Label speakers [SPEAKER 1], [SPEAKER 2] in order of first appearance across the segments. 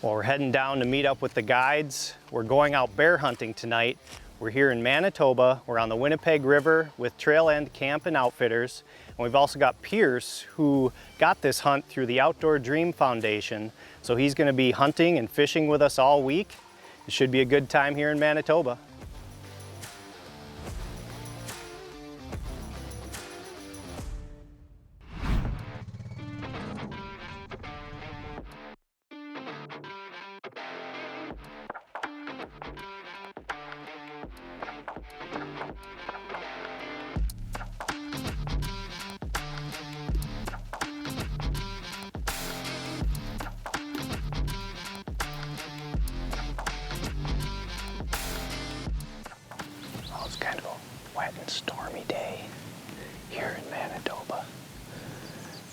[SPEAKER 1] Well, we're heading down to meet up with the guides. We're going out bear hunting tonight. We're here in Manitoba. We're on the Winnipeg River with Trail End Camp and Outfitters. And we've also got Pierce, who got this hunt through the Outdoor Dream Foundation. So he's going to be hunting and fishing with us all week. It should be a good time here in Manitoba. It's kind of a wet and stormy day here in Manitoba.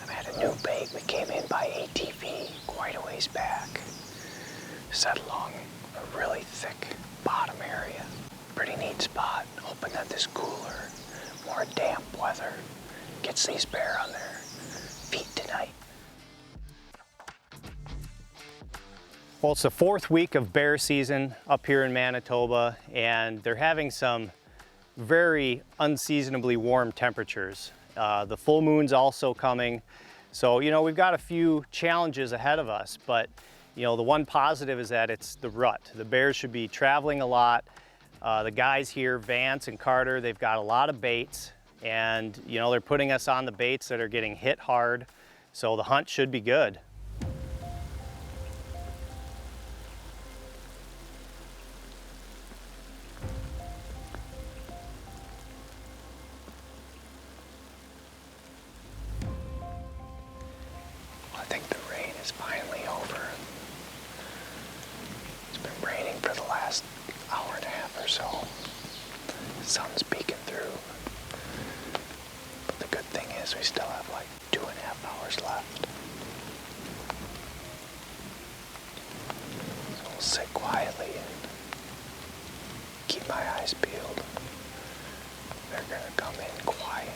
[SPEAKER 1] I've had a new bait. We came in by ATV quite a ways back. Set along a really thick bottom area. Pretty neat spot. Hoping that this cooler, more damp weather gets these bear on their feet tonight. Well, it's the fourth week of bear season up here in Manitoba, and they're having some very unseasonably warm temperatures. The full moon's also coming. So, we've got a few challenges ahead of us, but, the one positive is that it's the rut. The bears should be traveling a lot. The guys here, Vance and Carter, they've got a lot of baits, and, they're putting us on the baits that are getting hit hard. So the hunt should be good. I think the rain is finally over. It's been raining for the last hour and a half or so. The sun's peeking through. But the good thing is we still have like 2.5 hours left. So we'll sit quietly and keep my eyes peeled. They're gonna come in quiet.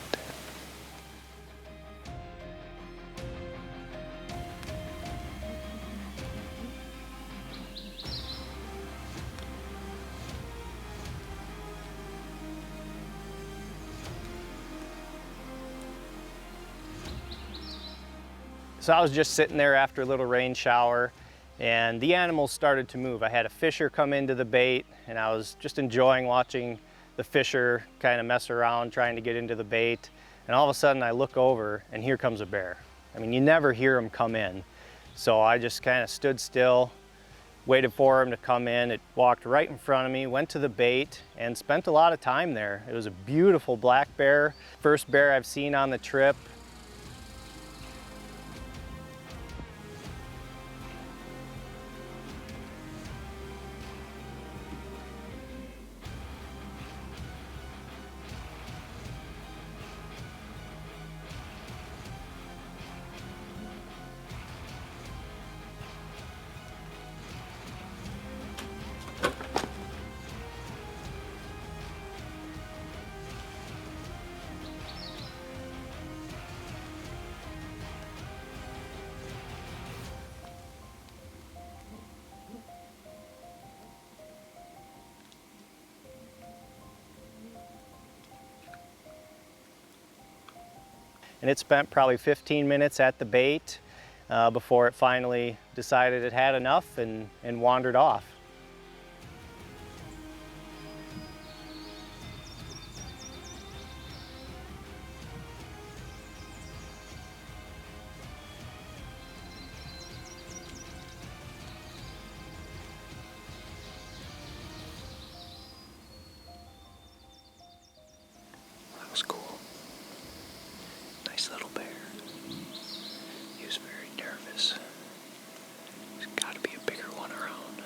[SPEAKER 1] So I was just sitting there after a little rain shower, and the animals started to move. I had a fisher come into the bait, and I was just enjoying watching the fisher kind of mess around trying to get into the bait. And all of a sudden I look over, and here comes a bear. I mean, you never hear them come in. So I just kind of stood still, waited for him to come in. It walked right in front of me, went to the bait, and spent a lot of time there. It was a beautiful black bear. First bear I've seen on the trip. And it spent probably 15 minutes at the bait before it finally decided it had enough and wandered off. That was cool. Nice little bear. He was very nervous. There's got to be a bigger one around.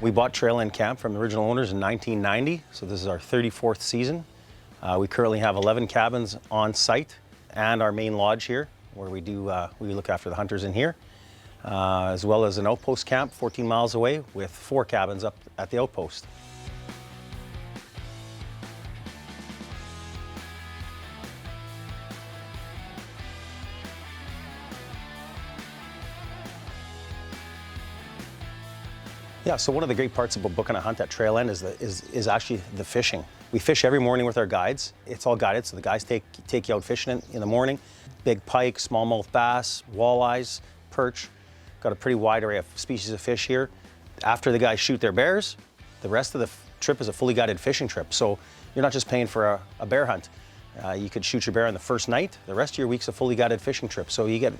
[SPEAKER 1] We bought Trail End Camp from the original owners in 1990, so this is our 34th season. We currently have 11 cabins on site and our main lodge here, where we look after the hunters in here. As well as an outpost camp 14 miles away with 4 cabins up at the outpost.
[SPEAKER 2] Yeah, so one of the great parts about booking a hunt at Trail End is actually the fishing. We fish every morning with our guides. It's all guided, so the guys take you out fishing in the morning. Big pike, smallmouth bass, walleyes, perch. Got a pretty wide array of species of fish here. After the guys shoot their bears, the rest of the trip is a fully guided fishing trip. So you're not just paying for a bear hunt. You could shoot your bear on the first night. The rest of your week's a fully guided fishing trip. So you get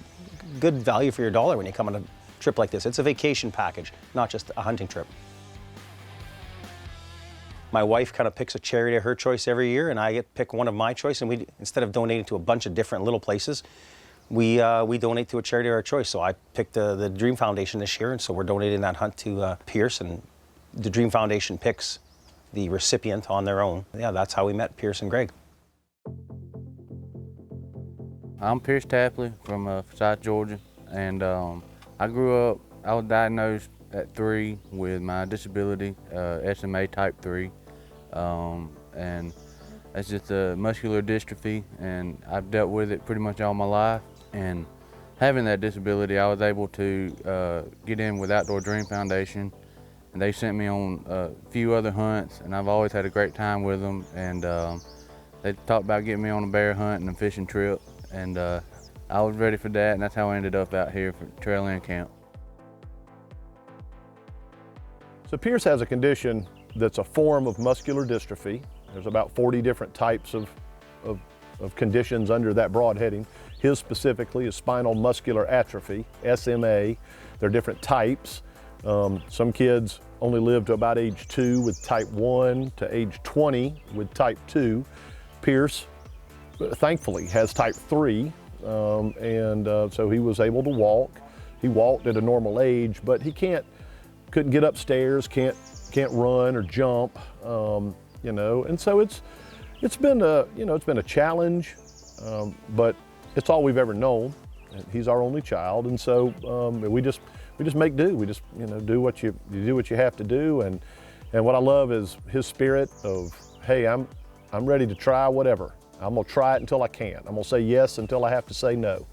[SPEAKER 2] good value for your dollar when you come on a trip like this. It's a vacation package, not just a hunting trip. My wife kind of picks a charity of her choice every year, and I get to pick one of my choice. And we, instead of donating to a bunch of different little places, we donate to a charity of our choice. So I picked the Dream Foundation this year, and so we're donating that hunt to Pierce, and the Dream Foundation picks the recipient on their own. Yeah, that's how we met Pierce and Greg.
[SPEAKER 3] I'm Pierce Tapley from South Georgia, and I grew up, I was diagnosed at 3 with my disability, SMA type 3, and it's just a muscular dystrophy, and I've dealt with it pretty much all my life. And having that disability, I was able to get in with Outdoor Dream Foundation, and they sent me on a few other hunts, and I've always had a great time with them. And they talked about getting me on a bear hunt and a fishing trip, and I was ready for that, and that's how I ended up out here for Trail End Camp.
[SPEAKER 4] So Pierce has a condition that's a form of muscular dystrophy. There's about 40 different types of conditions under that broad heading. His specifically is spinal muscular atrophy, SMA. There are different types. Some kids only live to about age 2 with type 1 to age 20 with type 2. Pierce, thankfully, has type 3, so he was able to walk. He walked at a normal age, but he couldn't get upstairs, can't run or jump, you know. And so it's been a challenge, but it's all we've ever known. He's our only child, and so we just make do. We just do what you have to do, and what I love is his spirit of, hey, I'm ready to try whatever. I'm gonna try it until I can. I'm gonna say yes until I have to say no.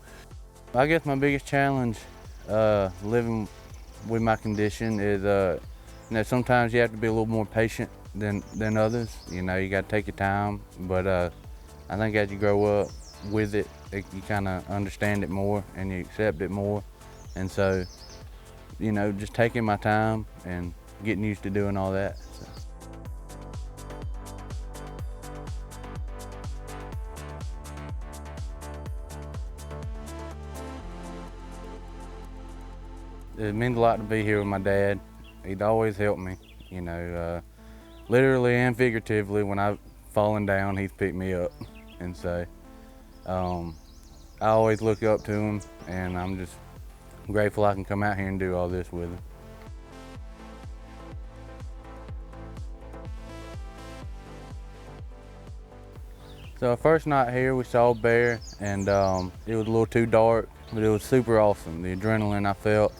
[SPEAKER 3] I guess my biggest challenge living with my condition is sometimes you have to be a little more patient than others. You got to take your time, but I think as you grow up with it, you kind of understand it more and you accept it more. And so, just taking my time and getting used to doing all that. So. It means a lot to be here with my dad. He'd always help me, literally and figuratively. When I've fallen down, he's picked me up. And so I always look up to him, and I'm just grateful I can come out here and do all this with him. So our first night here, we saw a bear, and it was a little too dark, but it was super awesome. The adrenaline I felt,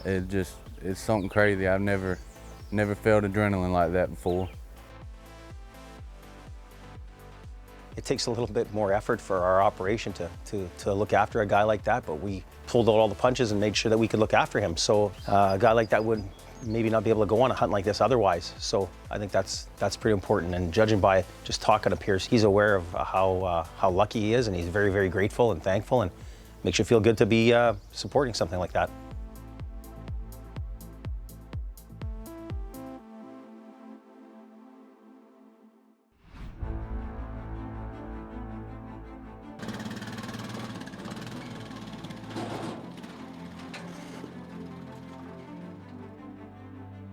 [SPEAKER 3] it's something crazy. I've never felt adrenaline like that before.
[SPEAKER 2] It takes a little bit more effort for our operation to look after a guy like that, but we pulled out all the punches and made sure that we could look after him. So a guy like that would maybe not be able to go on a hunt like this otherwise. So I think that's pretty important. And judging by just talking to Pierce, he's aware of how lucky he is, and he's very, very grateful and thankful, and makes you feel good to be supporting something like that.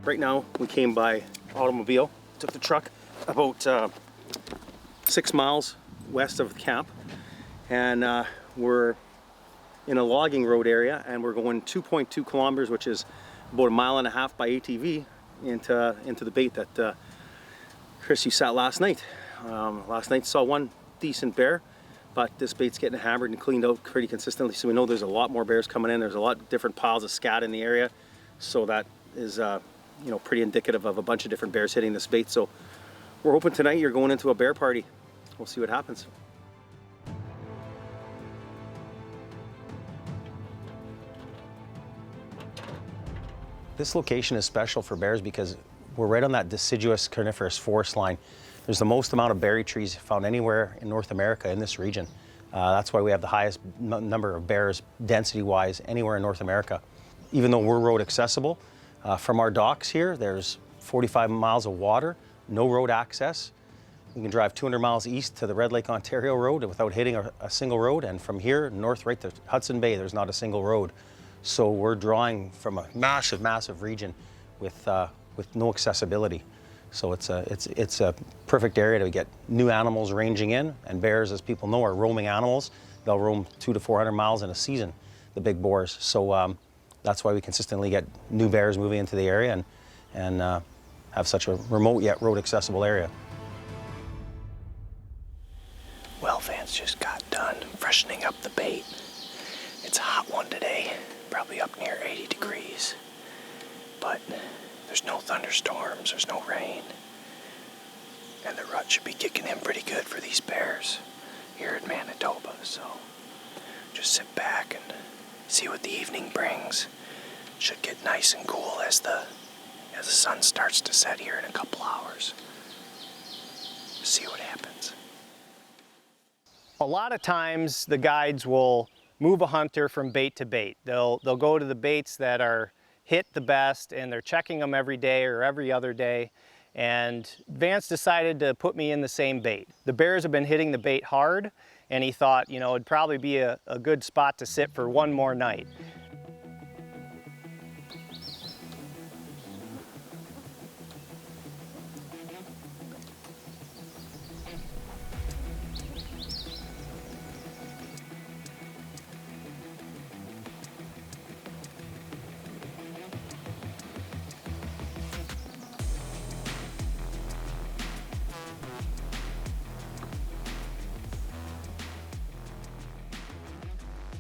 [SPEAKER 2] Right now, we came by automobile, took the truck about 6 miles west of the camp, and we're in a logging road area, and we're going 2.2 kilometers, which is about 1.5 miles by ATV into the bait that Chris, you sat last night. Last night saw one decent bear, but this bait's getting hammered and cleaned out pretty consistently, so we know there's a lot more bears coming in. There's a lot of different piles of scat in the area, so that is pretty indicative of a bunch of different bears hitting this bait. So we're hoping tonight you're going into a bear party. We'll see what happens. This location is special for bears because we're right on that deciduous coniferous forest line. There's the most amount of berry trees found anywhere in North America in this region. That's why we have the highest number of bears density-wise anywhere in North America. Even though we're road accessible, from our docks here, there's 45 miles of water, no road access. We can drive 200 miles east to the Red Lake, Ontario road without hitting a single road, and from here north right to Hudson Bay, there's not a single road. So we're drawing from a massive, massive region with no accessibility. So it's a perfect area to get new animals ranging in, and bears, as people know, are roaming animals. They'll roam 200 to 400 miles in a season, the big boars. So that's why we consistently get new bears moving into the area and have such a remote yet road accessible area.
[SPEAKER 5] Well, Vance just got done freshening up the bait. It's a hot one today, probably up near 80 degrees. But there's no thunderstorms, there's no rain. And the rut should be kicking in pretty good for these bears here in Manitoba. So just sit back and see what the evening brings. Should get nice and cool as the sun starts to set here in a couple hours. See what happens.
[SPEAKER 1] A lot of times the guides will move a hunter from bait to bait. They'll go to the baits that are hit the best, and they're checking them every day or every other day. And Vance decided to put me in the same bait. The bears have been hitting the bait hard, and he thought, you know, it'd probably be a good spot to sit for one more night.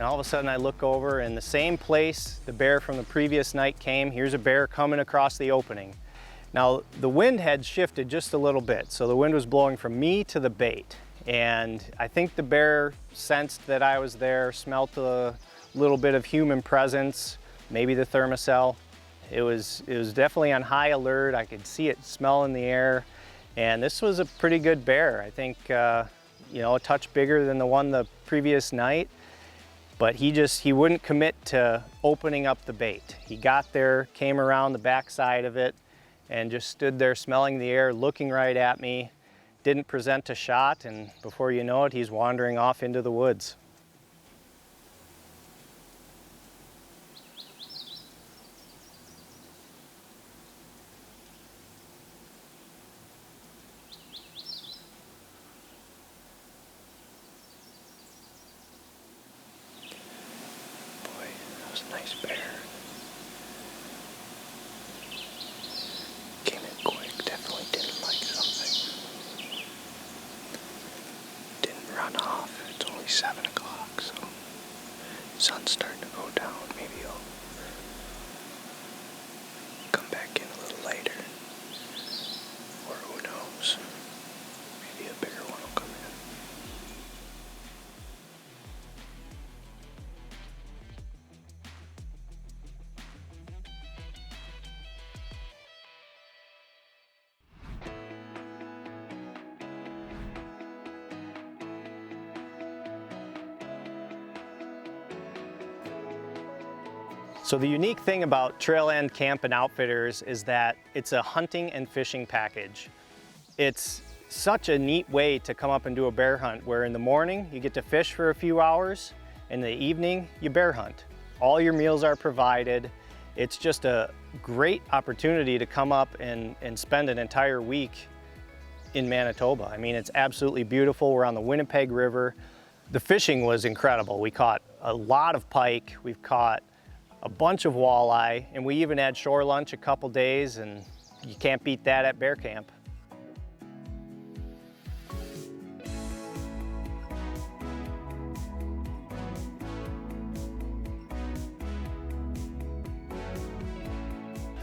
[SPEAKER 1] And all of a sudden I look over, and the same place the bear from the previous night came, here's a bear coming across the opening. Now the wind had shifted just a little bit, so the wind was blowing from me to the bait. And I think the bear sensed that I was there, smelt a little bit of human presence, maybe the thermocell. It was definitely on high alert. I could see it smell in the air. And this was a pretty good bear. I think, you know, a touch bigger than the one the previous night. But he wouldn't commit to opening up the bait. He got there, came around the back side of it, and just stood there smelling the air, looking right at me, didn't present a shot, and before you know it, he's wandering off into the woods.
[SPEAKER 5] Nice bear. Came in quick, definitely didn't like something. Didn't run off. It's only 7 o'clock, so sun's starting to go down. Maybe he'll come back in a little later. Or who knows? Maybe a bigger one will come in.
[SPEAKER 1] So the unique thing about Trail End Camp and Outfitters is that it's a hunting and fishing package. It's such a neat way to come up and do a bear hunt, where in the morning you get to fish for a few hours, in the evening you bear hunt. All your meals are provided. It's just a great opportunity to come up and spend an entire week in Manitoba. I mean, it's absolutely beautiful. We're on the Winnipeg River. The fishing was incredible. We caught a lot of pike. We've caught a bunch of walleye, and we even had shore lunch a couple days, and you can't beat that at bear camp.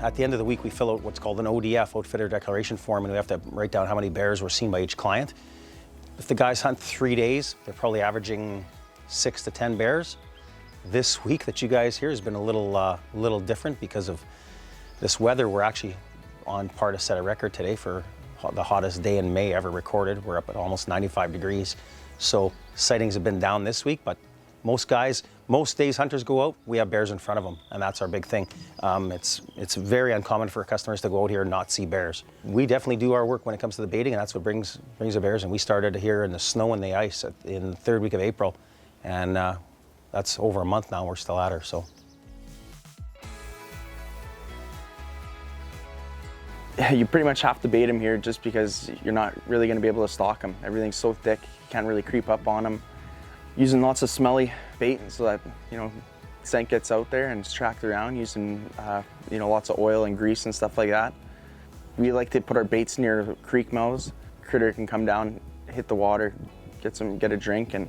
[SPEAKER 2] At the end of the week, we fill out what's called an ODF, Outfitter Declaration Form, and we have to write down how many bears were seen by each client. If the guys hunt 3 days, they're probably averaging 6 to 10 bears. This week that you guys hear has been a little different because of this weather, we're actually on par to set a record today for the hottest day in May ever recorded. We're up at almost 95 degrees. So sightings have been down this week, but most days hunters go out, we have bears in front of them, and that's our big thing. It's very uncommon for customers to go out here and not see bears. We definitely do our work when it comes to the baiting, and that's what brings the bears. And we started here in the snow and the ice in the 3rd week of April, and that's over a month now. We're still at her. So.
[SPEAKER 6] You pretty much have to bait them here just because you're not really going to be able to stalk them. Everything's so thick, you can't really creep up on them. Using lots of smelly bait so that, scent gets out there and it's tracked around, using, lots of oil and grease and stuff like that. We like to put our baits near creek mouths. Critter can come down, hit the water, get a drink, and,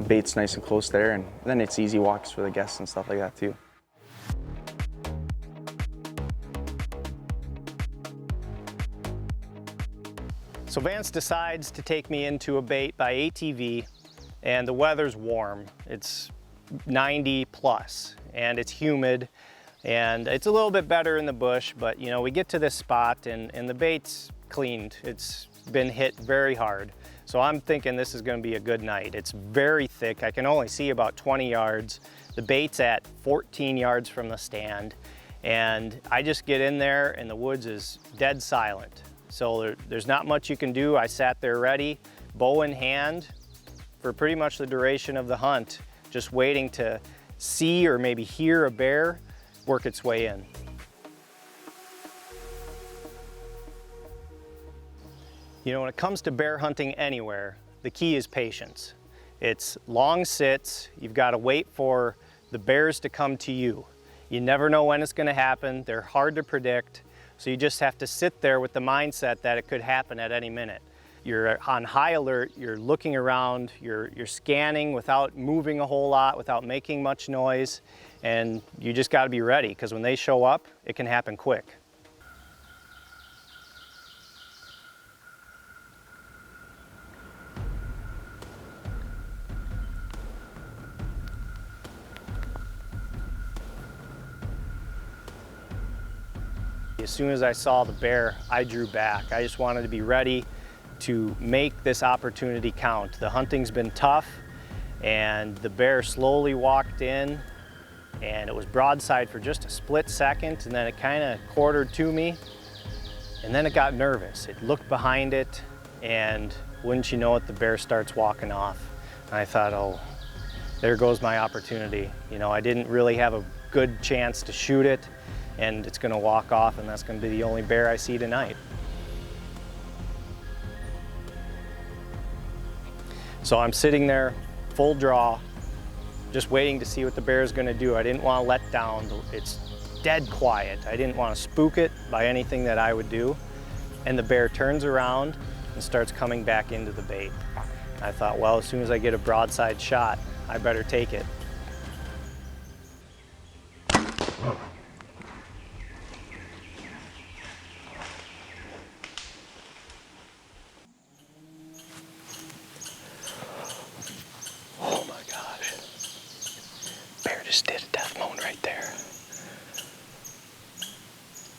[SPEAKER 6] bait's nice and close there, and then it's easy walks for the guests and stuff like that too.
[SPEAKER 1] So Vance decides to take me into a bait by ATV, and the weather's warm. It's 90 plus, and it's humid, and it's a little bit better in the bush, but we get to this spot and the bait's cleaned. It's been hit very hard. So I'm thinking this is gonna be a good night. It's very thick. I can only see about 20 yards. The bait's at 14 yards from the stand, and I just get in there and the woods is dead silent. So there's not much you can do. I sat there ready, bow in hand, for pretty much the duration of the hunt, just waiting to see or maybe hear a bear work its way in. When it comes to bear hunting anywhere, the key is patience. It's long sits. You've got to wait for the bears to come to you. You never know when it's going to happen. They're hard to predict. So you just have to sit there with the mindset that it could happen at any minute. You're on high alert, you're looking around, you're scanning without moving a whole lot, without making much noise, and you just gotta be ready, because when they show up, it can happen quick. As soon as I saw the bear, I drew back. I just wanted to be ready to make this opportunity count. The hunting's been tough, and the bear slowly walked in, and it was broadside for just a split second, and then it kind of quartered to me, and then it got nervous. It looked behind it, and wouldn't you know it, the bear starts walking off. And I thought, oh, there goes my opportunity. I didn't really have a good chance to shoot it, and it's gonna walk off, and that's gonna be the only bear I see tonight. So I'm sitting there, full draw, just waiting to see what the bear is gonna do. I didn't wanna let down. It's dead quiet. I didn't wanna spook it by anything that I would do. And the bear turns around and starts coming back into the bait. I thought, well, as soon as I get a broadside shot, I better take it.
[SPEAKER 5] Just did a death moan right there.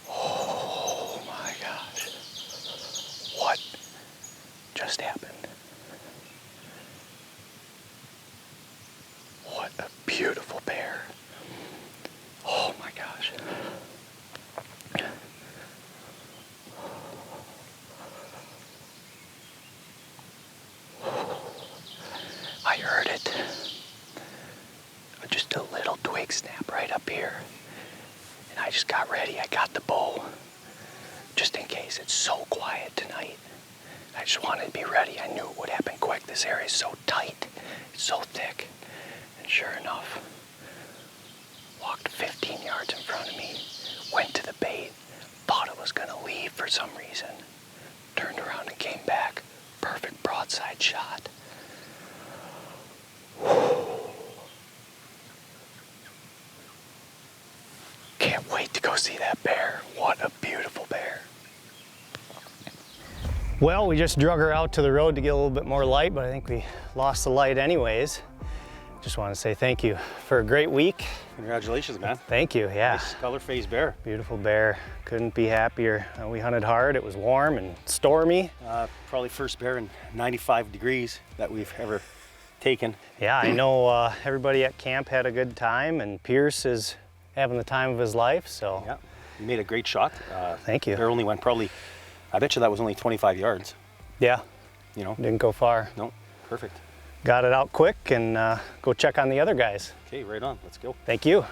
[SPEAKER 5] Oh my gosh. What just happened? What a beautiful bear. Oh my gosh. I heard it. Just a little twig snap right up here. And I just got ready. I got the bow. Just in case. It's so quiet tonight. I just wanted to be ready. I knew it would happen quick. This area is so tight. It's so thick. And sure enough, walked 15 yards in front of me, went to the bait, thought it was gonna leave for some reason, turned around and came back. Perfect broadside shot. Can't wait to go see that bear. What a beautiful bear.
[SPEAKER 1] Well, we just drug her out to the road to get a little bit more light, but I think we lost the light anyways. Just want to say thank you for a great week.
[SPEAKER 2] Congratulations, man.
[SPEAKER 1] Thank you, yeah.
[SPEAKER 2] Nice color-phased bear.
[SPEAKER 1] Beautiful bear. Couldn't be happier. We hunted hard. It was warm and stormy.
[SPEAKER 2] Probably first bear in 95 degrees that we've ever taken.
[SPEAKER 1] Yeah, I know everybody at camp had a good time, and Pierce is having the time of his life, so.
[SPEAKER 2] Yeah, you made a great shot.
[SPEAKER 1] Thank you.
[SPEAKER 2] Bear only went probably, I bet you that was only 25 yards.
[SPEAKER 1] Yeah,
[SPEAKER 2] You know?
[SPEAKER 1] didn't go far.
[SPEAKER 2] No, perfect.
[SPEAKER 1] Got it out quick and go check on the other guys.
[SPEAKER 2] Okay, right on. Let's go.
[SPEAKER 1] Thank you.